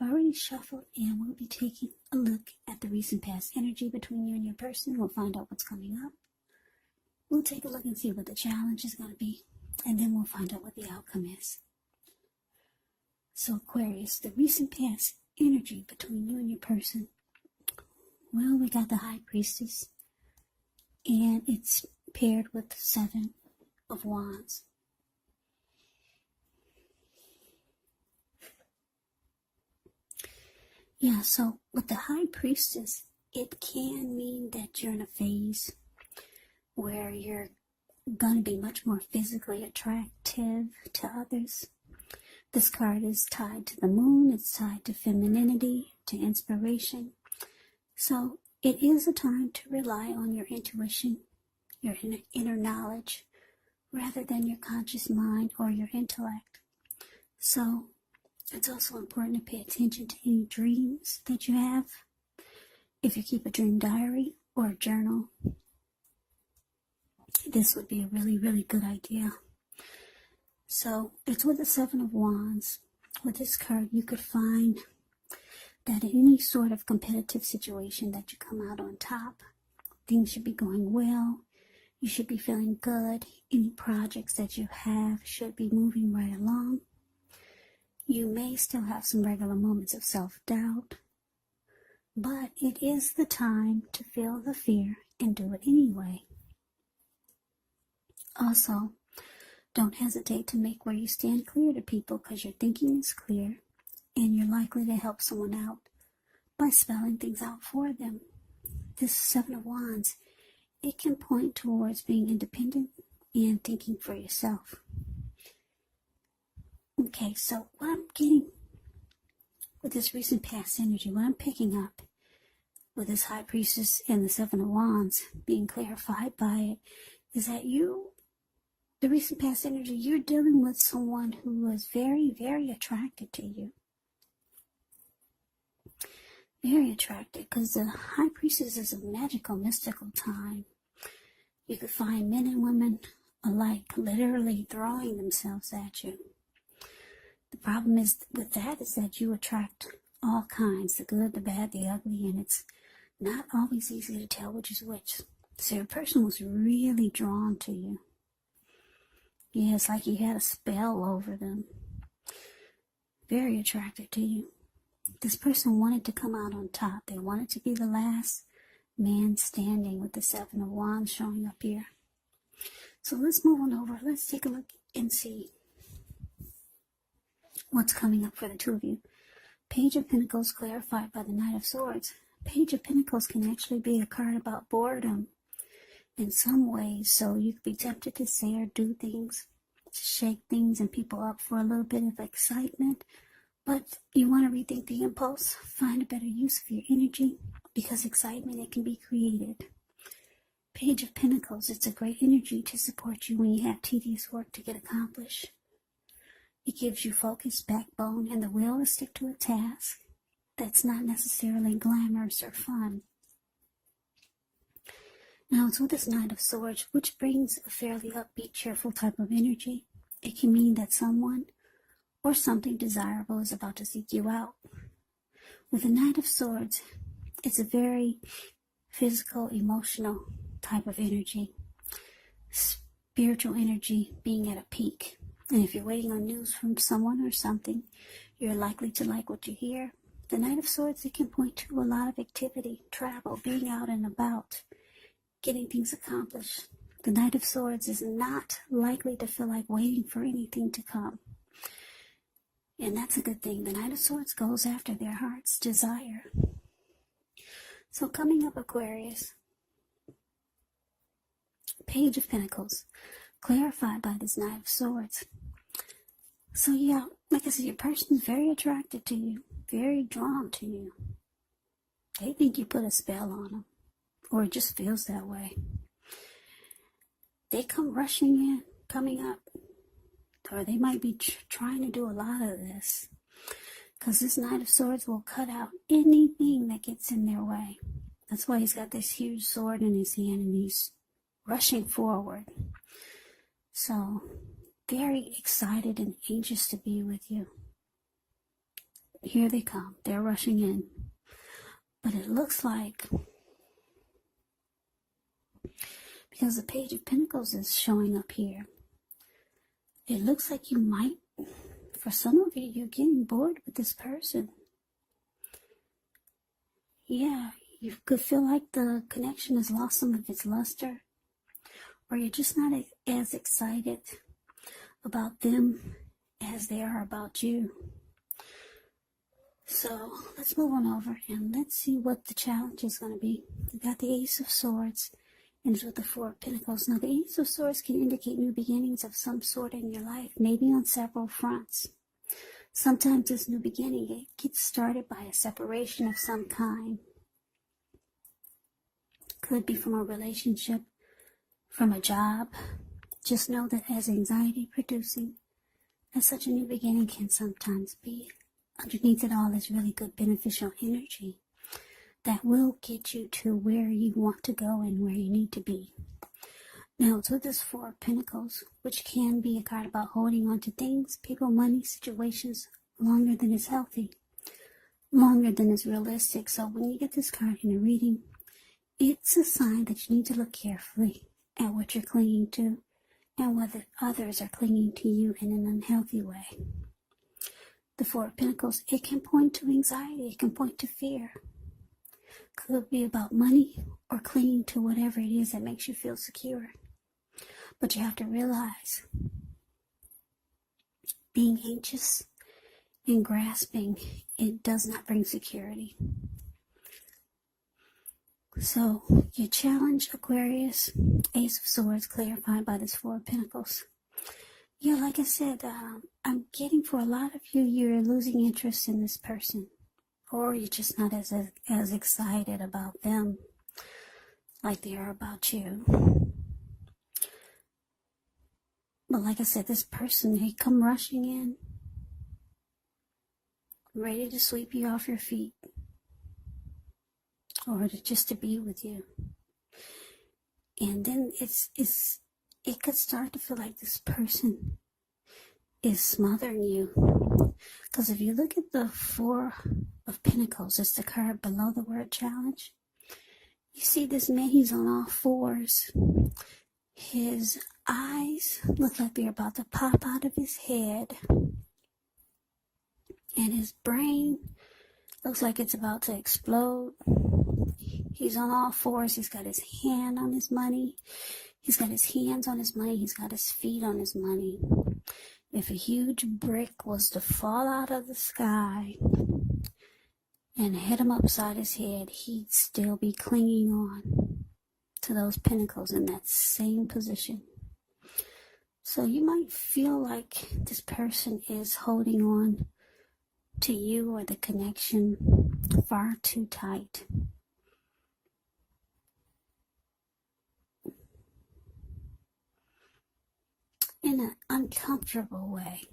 already shuffled, and we'll be taking a look at the recent past energy between you and your person. We'll find out what's coming up. We'll take a look and see what the challenge is going to be, and then we'll find out what the outcome is. So Aquarius, the recent past energy between you and your person. Well, we got the High Priestess, and it's paired with the Seven of Wands. Yeah, so with the High Priestess, it can mean that you're in a phase where you're going to be much more physically attractive to others. This card is tied to the moon. It's tied to femininity, to inspiration. So it is a time to rely on your intuition, your inner knowledge, rather than your conscious mind or your intellect. So it's also important to pay attention to any dreams that you have. If you keep a dream diary or a journal, this would be a really, really good idea. So it's with the Seven of Wands. With this card, you could find that in any sort of competitive situation that you come out on top. Things should be going well. You should be feeling good. Any projects that you have should be moving right along. You may still have some regular moments of self-doubt, but it is the time to feel the fear and do it anyway. Also, don't hesitate to make where you stand clear to people, because your thinking is clear and you're likely to help someone out by spelling things out for them. This Seven of Wands, it can point towards being independent and thinking for yourself. Okay, so what I'm getting with this recent past energy, what I'm picking up with this High Priestess and the Seven of Wands being clarified by it, is that the recent past energy, you're dealing with someone who was very, very attracted to you. Very attracted, because the High Priestess is a magical, mystical time. You could find men and women alike literally throwing themselves at you. The problem is with that is that you attract all kinds, the good, the bad, the ugly, and it's not always easy to tell which is which. So your person was really drawn to you. Yeah, it's like you had a spell over them. Very attracted to you. This person wanted to come out on top. They wanted to be the last man standing, with the Seven of Wands showing up here. So let's move on over. Let's take a look and see what's coming up for the two of you. Page of Pentacles clarified by the Knight of Swords. Page of Pentacles can actually be a card about boredom in some ways. So you could be tempted to say or do things to shake things and people up for a little bit of excitement. But you want to rethink the impulse, find a better use of your energy, because excitement, it can be created. Page of Pentacles, it's a great energy to support you when you have tedious work to get accomplished. It gives you focus, backbone, and the will to stick to a task that's not necessarily glamorous or fun. Now it's with this Knight of Swords, which brings a fairly upbeat, cheerful type of energy. It can mean that someone or something desirable is about to seek you out. With the Knight of Swords, it's a very physical, emotional type of energy. Spiritual energy being at a peak. And if you're waiting on news from someone or something, you're likely to like what you hear. The Knight of Swords, it can point to a lot of activity, travel, being out and about, getting things accomplished. The Knight of Swords is not likely to feel like waiting for anything to come. And that's a good thing. The Knight of Swords goes after their heart's desire. So coming up, Aquarius, Page of Pentacles, clarified by this Knight of Swords. So yeah, like I said, your person is very attracted to you, very drawn to you. They think you put a spell on them, or it just feels that way. They come rushing in, coming up, or they might be trying to do a lot of this, because this Knight of Swords will cut out anything that gets in their way. That's why he's got this huge sword in his hand and he's rushing forward. So, very excited and anxious to be with you. here they come. They're rushing in. But it looks like, because the Page of Pentacles is showing up here, it looks like you might, for some of you, you're getting bored with this person. Yeah, you could feel like the connection has lost some of its luster, or you're just not as excited about them as they are about you. So let's move on over and let's see what the challenge is going to be. We got the Ace of Swords and it's with the Four of Pentacles. Now the Ace of Swords can indicate new beginnings of some sort in your life, maybe on several fronts. Sometimes this new beginning, it gets started by a separation of some kind. Could be from a relationship, from a job. Just know that as anxiety producing, as such a new beginning can sometimes be, underneath it all is really good beneficial energy that will get you to where you want to go and where you need to be. Now, it's with this Four of Pentacles, which can be a card about holding on to things, people, money, situations longer than is healthy, longer than is realistic. So when you get this card in a reading, it's a sign that you need to look carefully at what you're clinging to and whether others are clinging to you in an unhealthy way. The Four of Pentacles, it can point to anxiety, it can point to fear. Could be about money or clinging to whatever it is that makes you feel secure. But you have to realize, being anxious and grasping, it does not bring security. So, your challenge, Aquarius, Ace of Swords, clarified by this Four of Pentacles. Yeah, like I said, I'm getting for a lot of you, you're losing interest in this person. Or you're just not as excited about them like they are about you. But like I said, this person, they come rushing in, ready to sweep you off your feet. Or just to be with you. And then it could start to feel like this person is smothering you. Because if you look at the Four of Pentacles, it's the card below the word challenge. You see this man, he's on all fours. His eyes look like they're about to pop out of his head. And his brain looks like it's about to explode. He's on all fours. He's got his hand on his money. He's got his hands on his money. He's got his feet on his money. If a huge brick was to fall out of the sky and hit him upside his head, he'd still be clinging on to those pentacles in that same position. So you might feel like this person is holding on to you or the connection far too tight. In an uncomfortable way.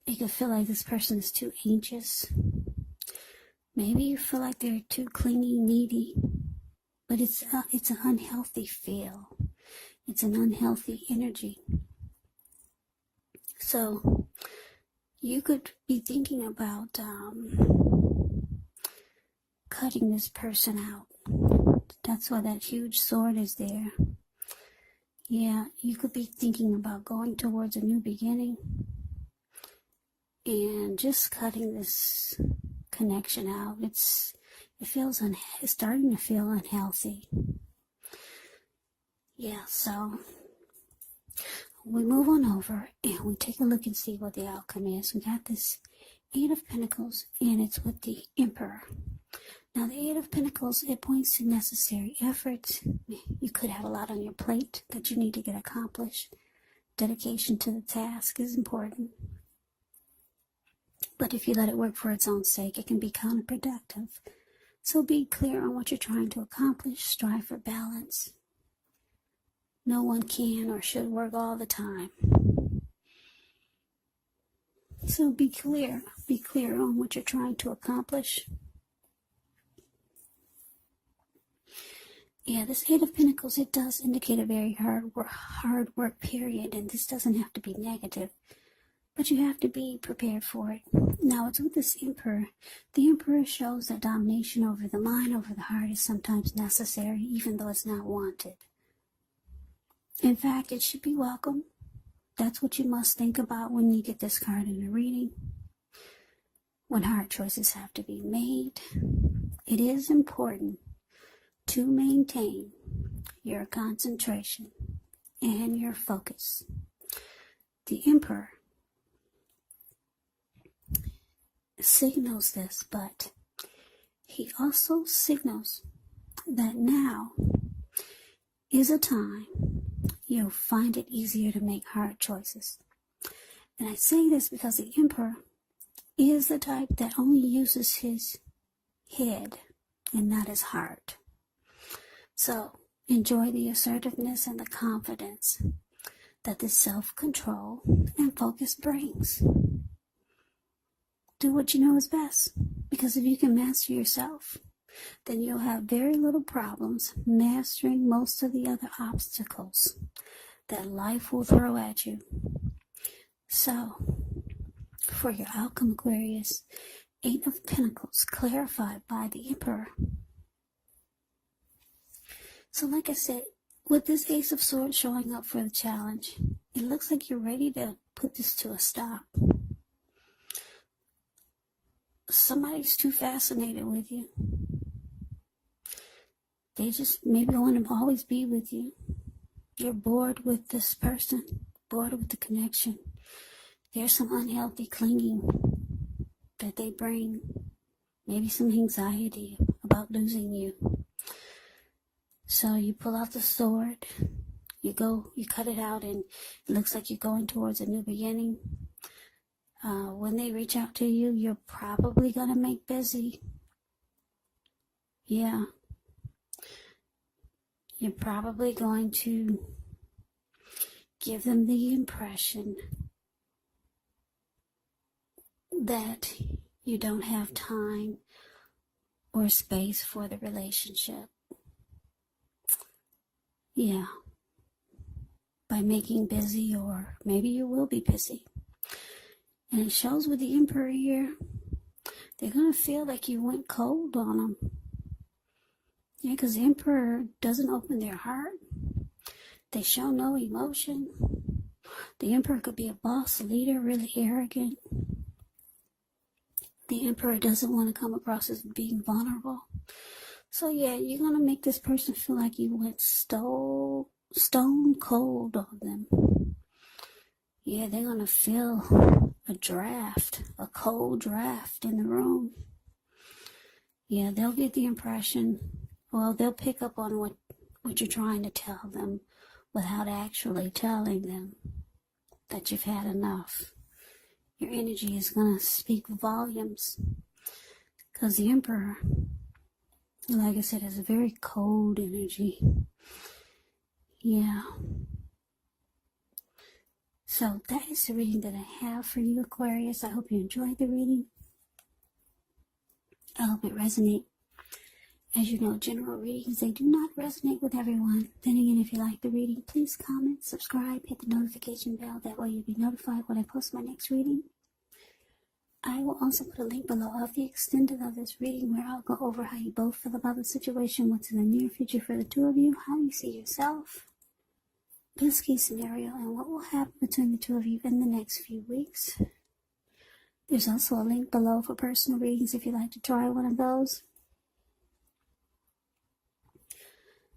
You can feel like this person is too anxious. Maybe you feel like they're too clingy, needy. But it's an unhealthy feel. It's an unhealthy energy. So you could be thinking about cutting this person out. That's why that huge sword is there. Yeah, you could be thinking about going towards a new beginning and just cutting this connection out. It's starting to feel unhealthy. Yeah, so we move on over and we take a look and see what the outcome is. We got this Eight of Pentacles and it's with the Emperor. Now, the Eight of Pentacles, it points to necessary efforts. You could have a lot on your plate that you need to get accomplished. Dedication to the task is important. But if you let it work for its own sake, it can be counterproductive. So be clear on what you're trying to accomplish. Strive for balance. No one can or should work all the time. So be clear. Be clear on what you're trying to accomplish. Yeah, this Eight of Pentacles, it does indicate a very hard work period, and this doesn't have to be negative. But you have to be prepared for it. Now, it's with this Emperor. The Emperor shows that domination over the mind, over the heart is sometimes necessary, even though it's not wanted. In fact, it should be welcome. That's what you must think about when you get this card in a reading. When hard choices have to be made, it is important to maintain your concentration and your focus. The Emperor signals this, but he also signals that now is a time you'll find it easier to make hard choices. And I say this because the Emperor is the type that only uses his head and not his heart. So enjoy the assertiveness and the confidence that this self-control and focus brings. Do what you know is best, because if you can master yourself, then you'll have very little problems mastering most of the other obstacles that life will throw at you. So, for your outcome, Aquarius, 8 of Pentacles clarified by the Emperor. So like I said, with this Ace of Swords showing up for the challenge, it looks like you're ready to put this to a stop. Somebody's too fascinated with you. They just maybe want to always be with you. You're bored with this person, bored with the connection. There's some unhealthy clinging that they bring. Maybe some anxiety about losing you. So you pull out the sword, you cut it out, and it looks like you're going towards a new beginning. When they reach out to you, you're probably going to make busy. Yeah. You're probably going to give them the impression that you don't have time or space for the relationship. Yeah. By making busy, or maybe you will be busy. And it shows with the Emperor here, they're going to feel like you went cold on them. Yeah, because the Emperor doesn't open their heart. They show no emotion. The Emperor could be a boss, leader, really arrogant. The Emperor doesn't want to come across as being vulnerable. So yeah, you're going to make this person feel like you went stone cold on them. Yeah, they're going to feel a cold draft in the room. Yeah, they'll get the impression, well, they'll pick up on what you're trying to tell them without actually telling them that you've had enough. Your energy is going to speak volumes, because the Emperor, like I said, has a very cold energy. Yeah. So that is the reading that I have for you, Aquarius. I hope you enjoyed the reading. I hope it resonates. As you know, general readings, they do not resonate with everyone. Then again, if you like the reading, please comment, subscribe, hit the notification bell. That way you'll be notified when I post my next reading. I will also put a link below of the extended of this reading, where I'll go over how you both feel about the situation, what's in the near future for the two of you, how you see yourself, best case scenario, and what will happen between the two of you in the next few weeks. There's also a link below for personal readings if you'd like to try one of those.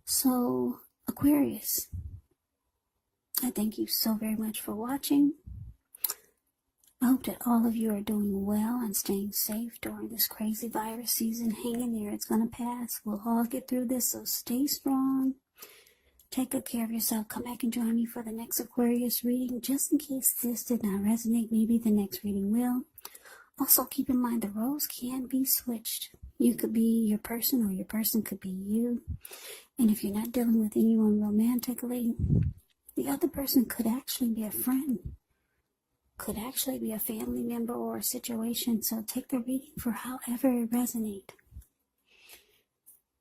So, Aquarius, I thank you so very much for watching. I hope that all of you are doing well and staying safe during this crazy virus season. Hang in there. It's going to pass. We'll all get through this, so stay strong. Take good care of yourself. Come back and join me for the next Aquarius reading. Just in case this did not resonate, maybe the next reading will. Also, keep in mind the roles can be switched. You could be your person, or your person could be you. And if you're not dealing with anyone romantically, the other person could actually be a friend, could actually be a family member or a situation. So take the reading for however it resonates,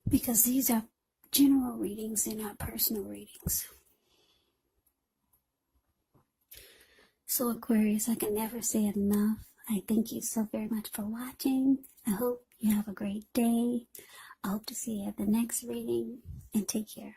because these are general readings, they're not personal readings. So Aquarius, I can never say it enough. I thank you so very much for watching. I hope you have a great day. I hope to see you at the next reading, and take care.